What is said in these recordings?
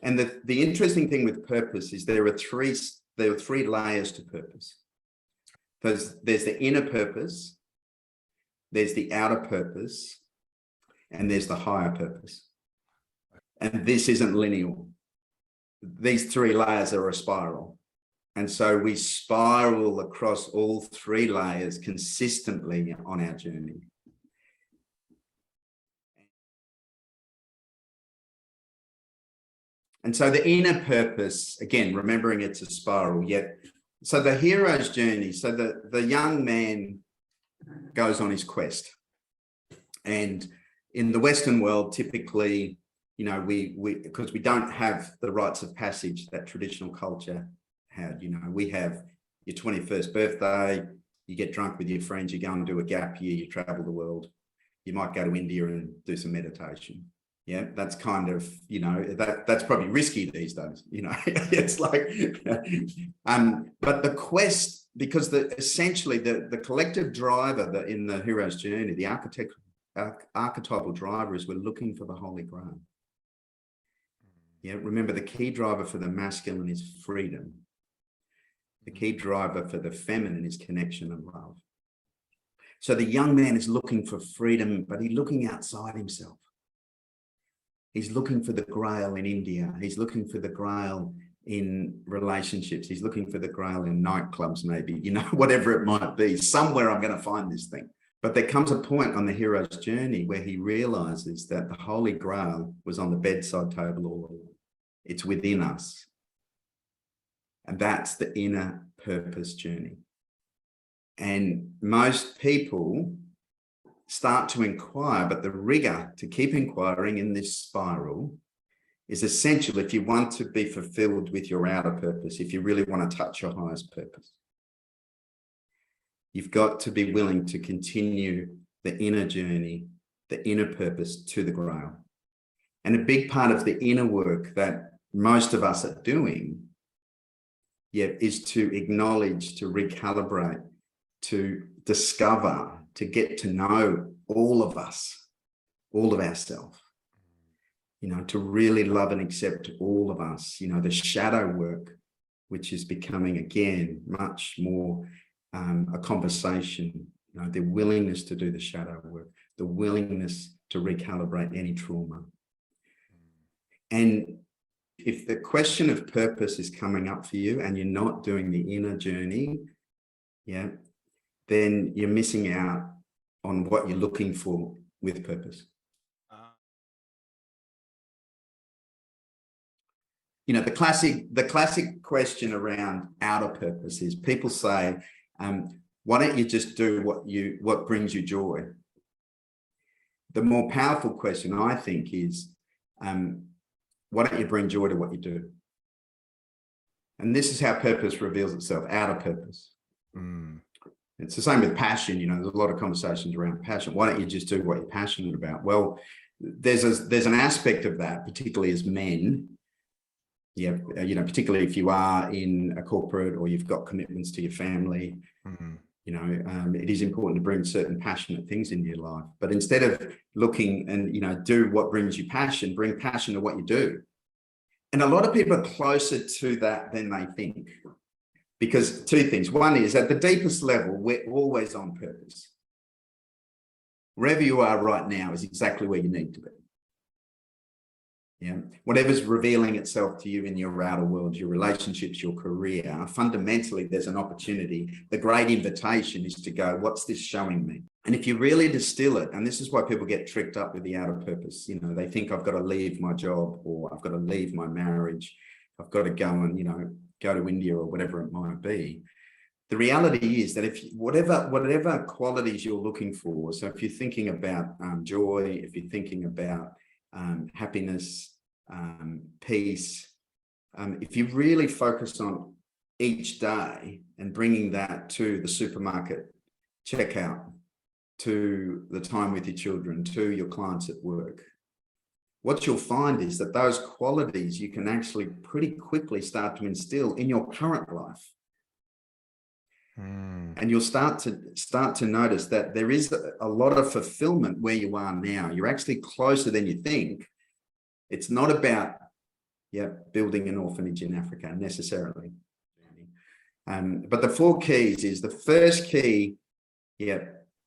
And the interesting thing with purpose is there are three layers to purpose. There's the inner purpose, there's the outer purpose, and there's the higher purpose. And this isn't linear. These three layers are a spiral. And so we spiral across all three layers consistently on our journey. And so the inner purpose, again, remembering it's a spiral, yet, so the hero's journey, so the young man goes on his quest. And in the Western world, typically, you know, because we don't have the rites of passage that traditional culture had, you know, we have your 21st birthday, you get drunk with your friends, you go and do a gap year, you travel the world, you might go to India and do some meditation. Yeah, that's kind of, you know, that's probably risky these days, you know. It's like, but the quest, because essentially the collective driver in the hero's journey, the archetypal driver is we're looking for the Holy Grail. Yeah, remember the key driver for the masculine is freedom. The key driver for the feminine is connection and love. So the young man is looking for freedom, but he's looking outside himself. He's looking for the grail in India. He's looking for the grail in relationships. He's looking for the grail in nightclubs, maybe, you know, whatever it might be. Somewhere I'm going to find this thing. But there comes a point on the hero's journey where he realizes that the Holy Grail was on the bedside table all along. It's within us. And that's the inner purpose journey. And most people start to inquire, but the rigor to keep inquiring in this spiral is essential if you want to be fulfilled with your outer purpose, if you really want to touch your highest purpose. You've got to be willing to continue the inner journey, the inner purpose to the grail. And a big part of the inner work that most of us are doing, is to acknowledge, to recalibrate, to discover, to get to know all of us, all of ourselves, you know, to really love and accept all of us, you know, the shadow work, which is becoming, again, much more a conversation, you know, the willingness to do the shadow work, the willingness to recalibrate any trauma. And if the question of purpose is coming up for you and you're not doing the inner journey, then you're missing out on what you're looking for with purpose. You know, the classic question around outer purpose is people say, why don't you just do what brings you joy? The more powerful question, I think, is why don't you bring joy to what you do? And this is how purpose reveals itself, outer purpose. It's the same with passion. You know, there's a lot of conversations around passion. Why don't you just do what you're passionate about? Well, there's an aspect of that, particularly as men. Yeah, you know, particularly if you are in a corporate or you've got commitments to your family, you know, it is important to bring certain passionate things into your life. But instead of looking and, you know, do what brings you passion, bring passion to what you do. And a lot of people are closer to that than they think. Because two things. One is, at the deepest level, we're always on purpose. Wherever you are right now is exactly where you need to be. Yeah, whatever's revealing itself to you in your outer world, your relationships, your career, fundamentally, there's an opportunity. The great invitation is to go, what's this showing me? And if you really distill it, and this is why people get tricked up with the outer purpose, you know, they think I've got to leave my job, or I've got to leave my marriage, I've got to go and, you know, go to India or whatever it might be. The reality is that if whatever qualities you're looking for, so if you're thinking about joy, if you're thinking about happiness, peace, if you really focus on each day and bringing that to the supermarket checkout, to the time with your children, to your clients at work, what you'll find is that those qualities you can actually pretty quickly start to instill in your current life. And you'll start to notice that there is a lot of fulfillment where you are now. You're actually closer than you think. It's not about building an orphanage in Africa necessarily. But the 4 keys is the first key,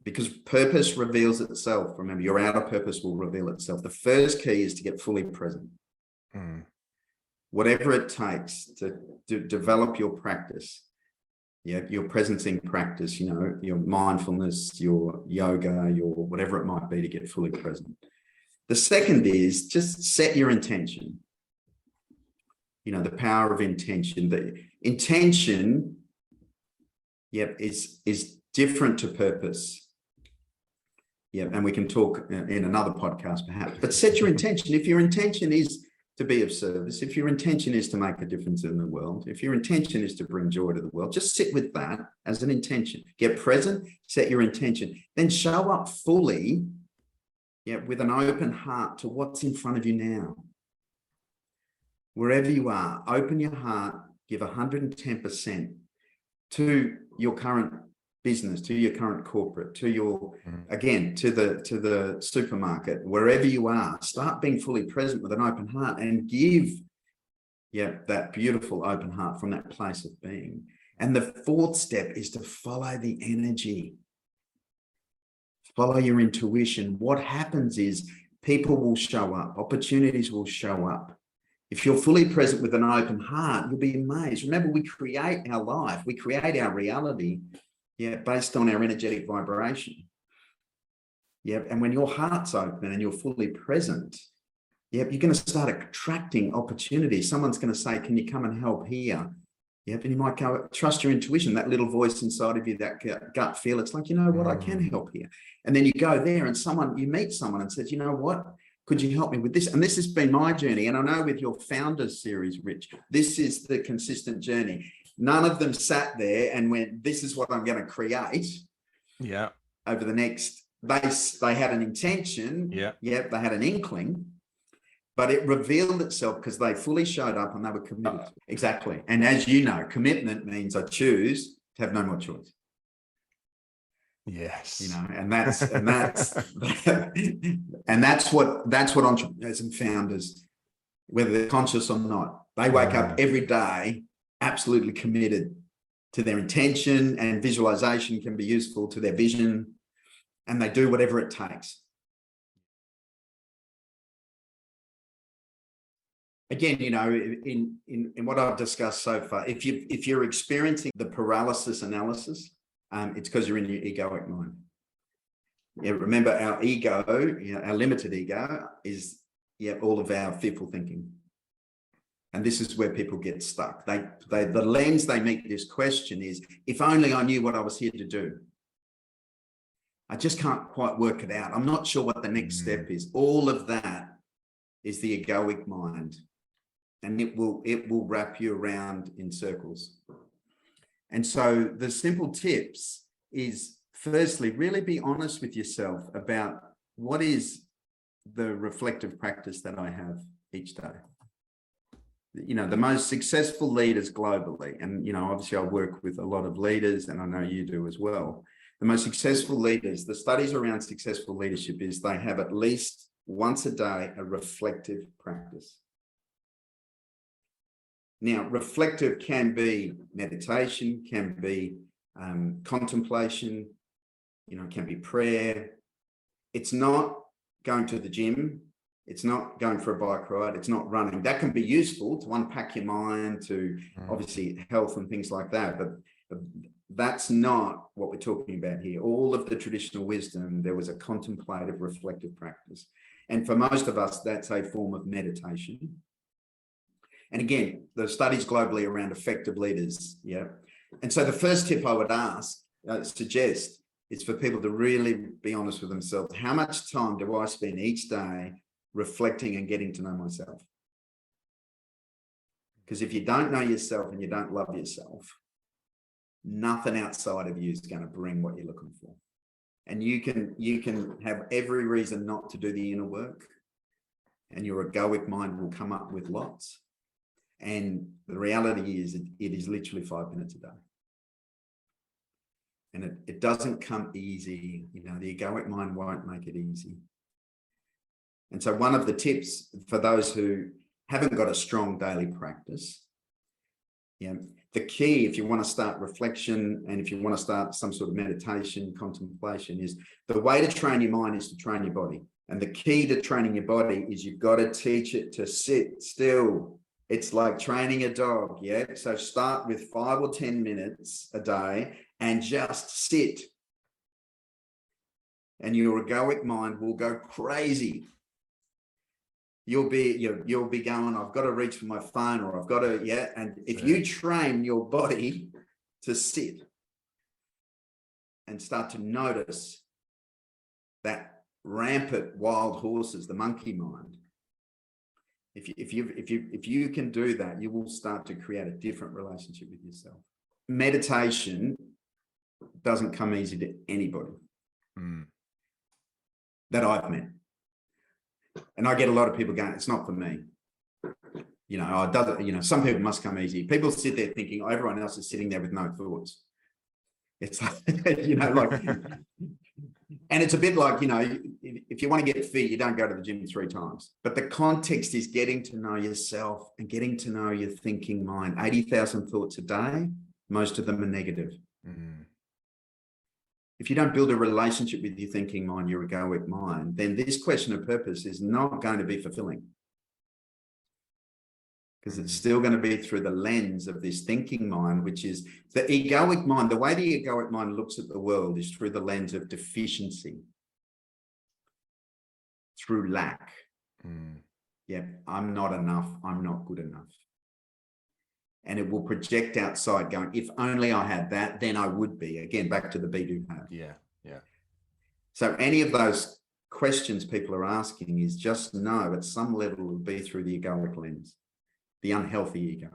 because purpose reveals itself. Remember, your outer purpose will reveal itself. The first key is to get fully present. Whatever it takes to develop your practice, your presencing practice, your mindfulness, your yoga, your whatever it might be, to get fully present. The second is just set your intention. The power of intention. The intention, is different to purpose. And we can talk in another podcast perhaps, but set your intention. If your intention is to be of service, if your intention is to make a difference in the world, if your intention is to bring joy to the world, just sit with that as an intention. Get present, set your intention, then show up fully, with an open heart to what's in front of you now. Wherever you are, open your heart, give 110% to your current business, to your current corporate, to your, again, to the supermarket, wherever you are, start being fully present with an open heart and give, that beautiful open heart from that place of being. And the 4th step is to follow the energy. Follow your intuition. What happens is people will show up, opportunities will show up. If you're fully present with an open heart, you'll be amazed. Remember, we create our life, we create our reality, based on our energetic vibration. And when your heart's open and you're fully present, you're going to start attracting opportunities. Someone's going to say, can you come and help here? And you might go, trust your intuition, that little voice inside of you, that gut feel. It's like, you know what, I can help here. And then you go there and you meet someone and says, you know what, could you help me with this? And this has been my journey. And I know with your Founders series, Rich, this is the consistent journey. None of them sat there and went, this is what I'm going to create. Over the next, they had an intention. They had an inkling, but it revealed itself because they fully showed up and they were committed. Exactly. And as you know, commitment means I choose to have no more choice. Yes. And that's what entrepreneurs and founders, whether they're conscious or not, they wake up every day absolutely committed to their intention, and visualization can be useful to their vision, and they do whatever it takes. Again, in what I've discussed so far, if you're experiencing the paralysis analysis, it's because you're in your egoic mind. Remember, our ego, our limited ego, is all of our fearful thinking. And this is where people get stuck. The lens they meet this question is, if only I knew what I was here to do. I just can't quite work it out. I'm not sure what the next step is. All of that is the egoic mind. And it will wrap you around in circles. And so the simple tips is, firstly, really be honest with yourself about what is the reflective practice that I have each day. The most successful leaders globally, and obviously I work with a lot of leaders, and I know you do as well. The most successful leaders, the studies around successful leadership is they have at least once a day a reflective practice. Now, reflective can be meditation, can be contemplation, can be prayer. It's not going to the gym. It's not going for a bike ride. It's not running. That can be useful to unpack your mind, to obviously health and things like that. But that's not what we're talking about here. All of the traditional wisdom, there was a contemplative, reflective practice. And for most of us, that's a form of meditation. And again, the studies globally around effective leaders. And so the first tip I would suggest is for people to really be honest with themselves. How much time do I spend each day reflecting and getting to know myself? Because if you don't know yourself and you don't love yourself, nothing outside of you is going to bring what you're looking for. And you can have every reason not to do the inner work, and your egoic mind will come up with lots. And the reality is, it is literally 5 minutes a day. And it doesn't come easy. The egoic mind won't make it easy. And so one of the tips for those who haven't got a strong daily practice. Yeah. The key, if you want to start reflection and if you want to start some sort of meditation, contemplation, is the way to train your mind is to train your body. And the key to training your body is you've got to teach it to sit still. It's like training a dog. Yeah. So start with 5 or 10 minutes a day and just sit. And your egoic mind will go crazy. You'll be going, I've got to reach for my phone, or I've got to, yeah. And if you train your body to sit and start to notice that rampant wild horses, the monkey mind, if you can do that, you will start to create a different relationship with yourself. Meditation doesn't come easy to anybody that I've met. And I get a lot of people going, it's not for me. You know, it doesn't, you know, some people must come easy. People sit there thinking, oh, everyone else is sitting there with no thoughts. It's like, you know, like, and it's a bit like, you know, if you want to get fit, you don't go to the gym 3 times. But the context is getting to know yourself and getting to know your thinking mind. 80,000 thoughts a day, most of them are negative. If you don't build a relationship with your thinking mind, your egoic mind, then this question of purpose is not going to be fulfilling. Because it's still going to be through the lens of this thinking mind, which is the egoic mind. The way the egoic mind looks at the world is through the lens of deficiency, through lack. Yeah, I'm not enough. I'm not good enough. And it will project outside going, if only I had that, then I would be. Again, back to the be, do, have. Yeah, yeah. So any of those questions people are asking is just know at some level it will be through the egoic lens, the unhealthy ego.